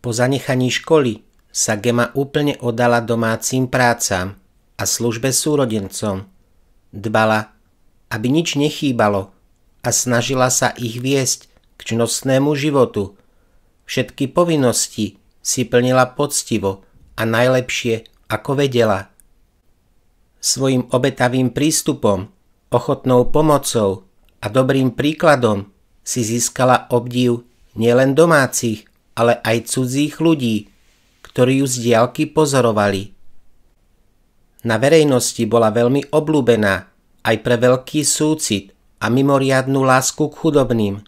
Po zanechaní školy sa Gema úplne oddala domácim prácam a službe súrodencom. Dbala, aby nič nechýbalo a snažila sa ich viesť k čnostnému životu. Všetky povinnosti si plnila poctivo a najlepšie, ako vedela. Svojim obetavým prístupom, ochotnou pomocou a dobrým príkladom si získala obdiv nielen domácich, ale aj cudzích ľudí, ktorí ju z diaľky pozorovali. Na verejnosti bola veľmi obľúbená aj pre veľký súcit a mimoriadnu lásku k chudobným.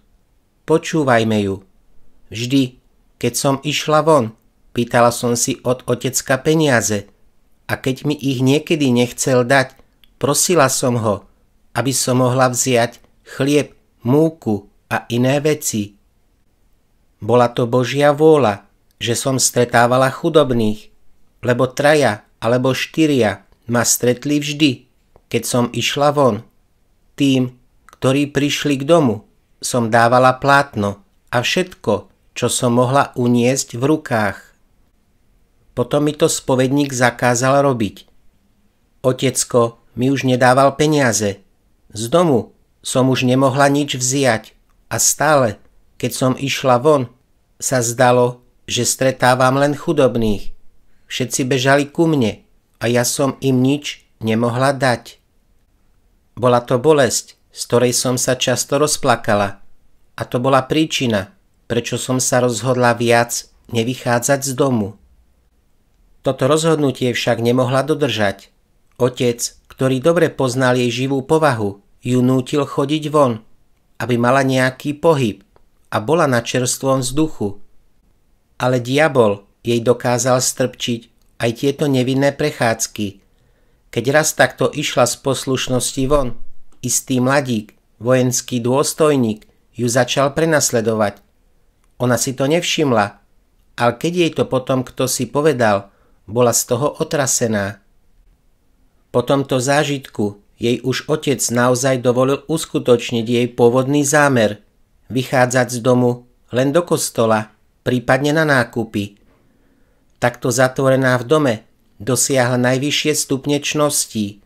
Počúvajme ju. Vždy, keď som išla von, pýtala som si od otecka peniaze a keď mi ich niekedy nechcel dať, prosila som ho, aby som mohla vziať chlieb, múku a iné veci. Bola to Božia vôľa, že som stretávala chudobných, lebo 3 alebo 4 ma stretli vždy, keď som išla von. Tým, ktorí prišli k domu, som dávala plátno a všetko, čo som mohla uniesť v rukách. Potom mi to spovedník zakázal robiť. Otecko mi už nedával peniaze. Z domu som už nemohla nič vziať a stále, keď som išla von, sa zdalo, že stretávam len chudobných. Všetci bežali ku mne a ja som im nič nemohla dať. Bola to bolesť, z ktorej som sa často rozplakala, a to bola príčina, prečo som sa rozhodla viac nevychádzať z domu. Toto rozhodnutie však nemohla dodržať. Otec, ktorý dobre poznal jej živú povahu, ju nútil chodiť von, aby mala nejaký pohyb a bola na čerstvom vzduchu. Ale diabol jej dokázal strpčiť aj tieto nevinné prechádzky. Keď raz takto išla z poslušnosti von, istý mladík, vojenský dôstojník, ju začal prenasledovať. Ona si to nevšimla, ale keď jej to potom kto si povedal, bola z toho otrasená. Po tomto zážitku jej už otec naozaj dovolil uskutočniť jej pôvodný zámer, vychádzať z domu len do kostola, prípadne na nákupy. Takto zatvorená v dome dosiahla najvyššie stupne čností.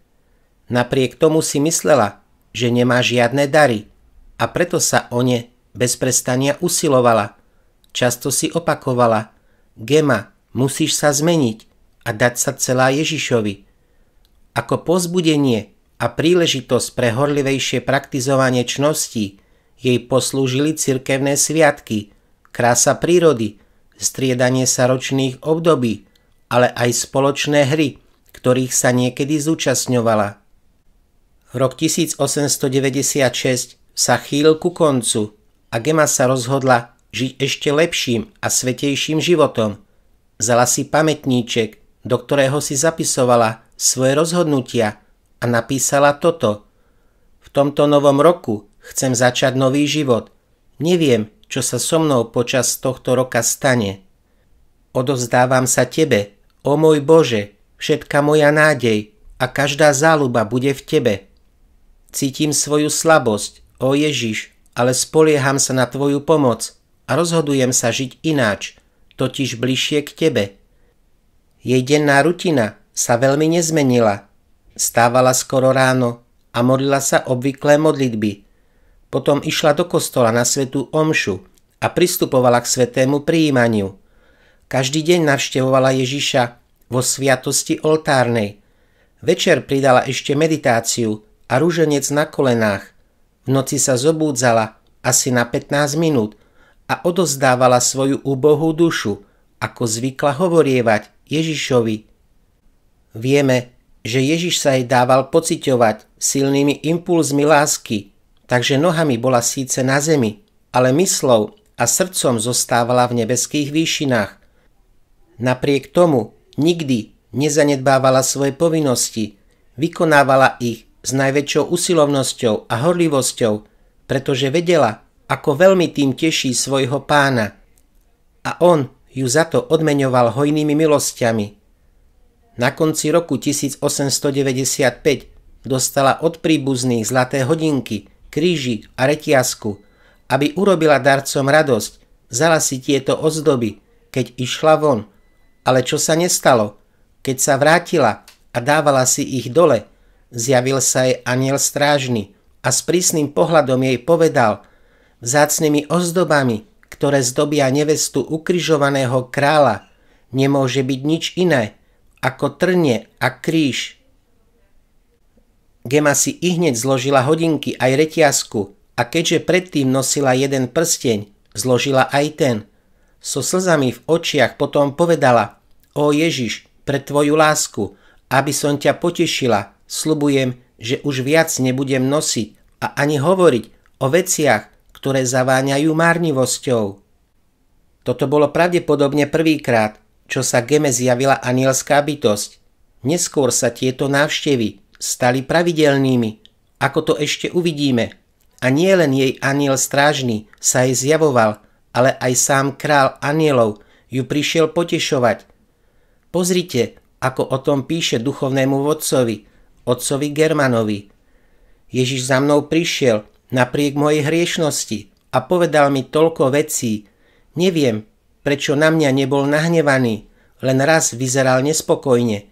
Napriek tomu si myslela, že nemá žiadne dary a preto sa o ne bez prestania usilovala. Často si opakovala: Gema, musíš sa zmeniť a dať sa celá Ježišovi. Ako povzbudenie a príležitosť pre horlivejšie praktizovanie čností jej poslúžili cirkevné sviatky, krása prírody, striedanie sa ročných období, ale aj spoločné hry, ktorých sa niekedy zúčastňovala. Rok 1896 sa chýlil ku koncu a Gema sa rozhodla žiť ešte lepším a svätejším životom. Vzala si pamätníček, do ktorého si zapisovala svoje rozhodnutia a napísala toto: V tomto novom roku chcem začať nový život. Neviem, čo sa so mnou počas tohto roka stane. Odovzdávam sa tebe, ó môj Bože, všetka moja nádej a každá záľuba bude v tebe. Cítim svoju slabosť, ó Ježiš, ale spolieham sa na tvoju pomoc a rozhodujem sa žiť ináč, totiž bližšie k tebe. Jej denná rutina sa veľmi nezmenila. Stávala skoro ráno a modlila sa obvyklé modlitby. Potom išla do kostola na svätú omšu a pristupovala k svätému prijímaniu. Každý deň navštevovala Ježiša vo sviatosti oltárnej. Večer pridala ešte meditáciu a ruženec na kolenách. V noci sa zobúdzala asi na 15 minút a odozdávala svoju úbohú dušu, ako zvykla hovorievať Ježišovi. Vieme, že Ježiš sa jej dával pociťovať silnými impulzmi lásky, takže nohami bola síce na zemi, ale myslou a srdcom zostávala v nebeských výšinách. Napriek tomu nikdy nezanedbávala svoje povinnosti, vykonávala ich s najväčšou usilovnosťou a horlivosťou, pretože vedela, ako veľmi tým teší svojho Pána. A on ju za to odmeňoval hojnými milosťami. Na konci roku 1895 dostala od príbuzných zlaté hodinky, kríži a reťazku. Aby urobila darcom radosť, vzala si tieto ozdoby, keď išla von. Ale čo sa nestalo? Keď sa vrátila a dávala si ich dole, zjavil sa jej anjel strážny a s prísnym pohľadom jej povedal: vzácnymi ozdobami, ktoré zdobia nevestu ukrižovaného kráľa, nemôže byť nič iné ako trnie a kríž. Gema si ihneď zložila hodinky aj reťazku a keďže predtým nosila jeden prsteň, zložila aj ten. So slzami v očiach potom povedala: Ó Ježiš, pre tvoju lásku, aby som ťa potešila, sľubujem, že už viac nebudem nosiť a ani hovoriť o veciach, ktoré zaváňajú márnivosťou. Toto bolo pravdepodobne prvýkrát, čo sa Geme zjavila anielská bytosť. Neskôr sa tieto návštevy stali pravidelnými, ako to ešte uvidíme. A nie len jej anjel strážny sa jej zjavoval, ale aj sám král anjelov ju prišiel potešovať. Pozrite, ako o tom píše duchovnému vodcovi, otcovi Germanovi. Ježiš za mnou prišiel napriek mojej hriešnosti a povedal mi toľko vecí. Neviem, prečo na mňa nebol nahnevaný, len raz vyzeral nespokojne.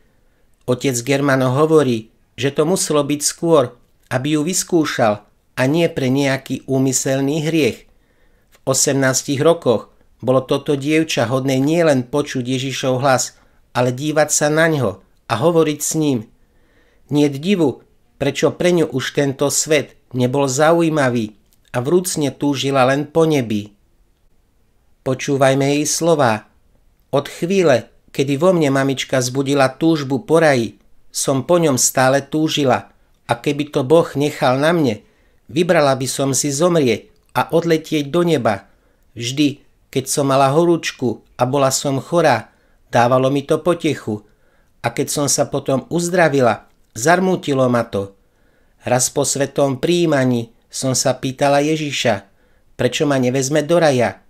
Otec Germano hovorí, že to muselo byť skôr, aby ju vyskúšal a nie pre nejaký úmyselný hriech. V 18 rokoch bolo toto dievča hodné nielen počuť Ježišov hlas, ale dívať sa na ňo a hovoriť s ním. Niet divu, prečo pre ňu už tento svet nebol zaujímavý a vrúcne túžila len po nebi. Počúvajme jej slová. Od chvíle, kedy vo mne mamička zbudila túžbu po raji, som po ňom stále túžila a keby to Boh nechal na mne, vybrala by som si zomrieť a odletieť do neba. Vždy, keď som mala horúčku a bola som chorá, dávalo mi to potechu a keď som sa potom uzdravila, zarmútilo ma to. Raz po svetom prijímaní som sa pýtala Ježiša, prečo ma nevezme do raja.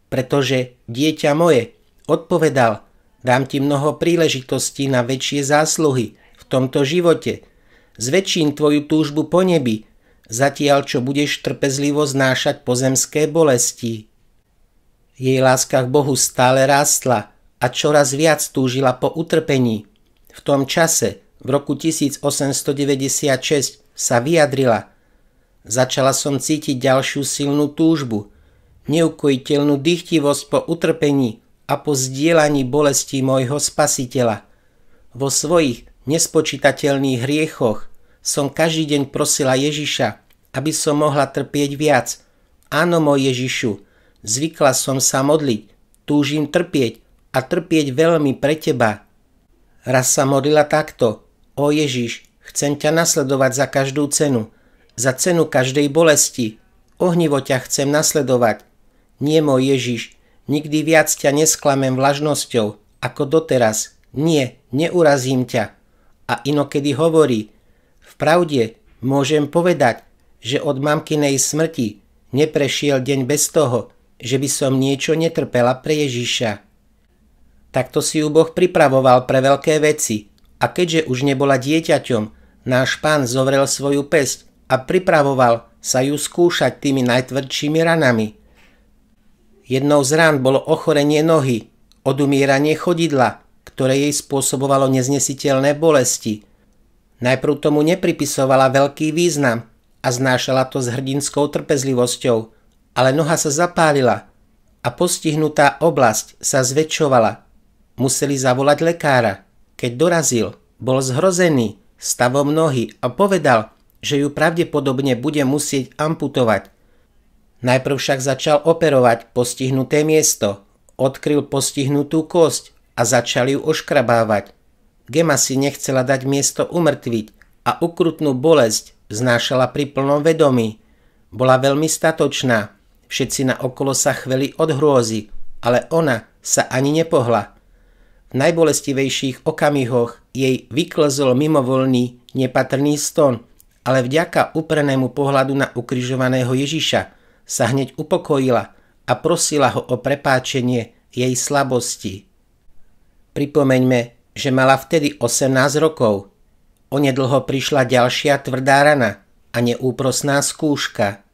Pretože, dieťa moje, odpovedal, dám ti mnoho príležitostí na väčšie zásluhy v tomto živote. Zväčším tvoju túžbu po nebi, zatiaľ čo budeš trpezlivo znášať pozemské bolesti. Jej láska k Bohu stále rástla a čoraz viac túžila po utrpení. V tom čase, v roku 1896, sa vyjadrila: začala som cítiť ďalšiu silnú túžbu, neukojiteľnú dychtivosť po utrpení a po zdieľaní bolesti môjho Spasiteľa. Vo svojich nespočítateľných hriechoch som každý deň prosila Ježiša, aby som mohla trpieť viac. Áno, môj Ježišu, zvykla som sa modliť, túžim trpieť a trpieť veľmi pre teba. Raz sa modlila takto: Ó Ježiš, chcem ťa nasledovať za každú cenu, za cenu každej bolesti. Ohnivo ťa chcem nasledovať. Nie, môj Ježiš, nikdy viac ťa nesklamem vlažnosťou ako doteraz. Nie, neurazím ťa. A inokedy hovorí: v pravde môžem povedať, že od mamkinej smrti neprešiel deň bez toho, že by som niečo netrpela pre Ježiša. Takto si ju Boh pripravoval pre veľké veci a keďže už nebola dieťaťom, náš Pán zovrel svoju päsť a pripravoval sa ju skúšať tými najtvrdšími ranami. Jednou z rán bolo ochorenie nohy, odumieranie chodidla, ktoré jej spôsobovalo neznesiteľné bolesti. Najprv tomu nepripisovala veľký význam a znášala to s hrdinskou trpezlivosťou, ale noha sa zapálila a postihnutá oblasť sa zväčšovala. Museli zavolať lekára. Keď dorazil, bol zhrozený stavom nohy a povedal, že ju pravdepodobne bude musieť amputovať. Najprv však začal operovať postihnuté miesto, odkryl postihnutú kosť a začal ju oškrabávať. Gema si nechcela dať miesto umrtviť a ukrutnú bolesť znášala pri plnom vedomí. Bola veľmi statočná, všetci naokolo sa chveli od hrôzy, ale ona sa ani nepohla. V najbolestivejších okamihoch jej vyklzol mimovoľný, nepatrný ston, ale vďaka uprenému pohľadu na ukrižovaného Ježiša sa hneď upokojila a prosila ho o prepáčenie jej slabosti. Pripomeňme, že mala vtedy 18 rokov. Onedlho prišla ďalšia tvrdá rana a neúprosná skúška.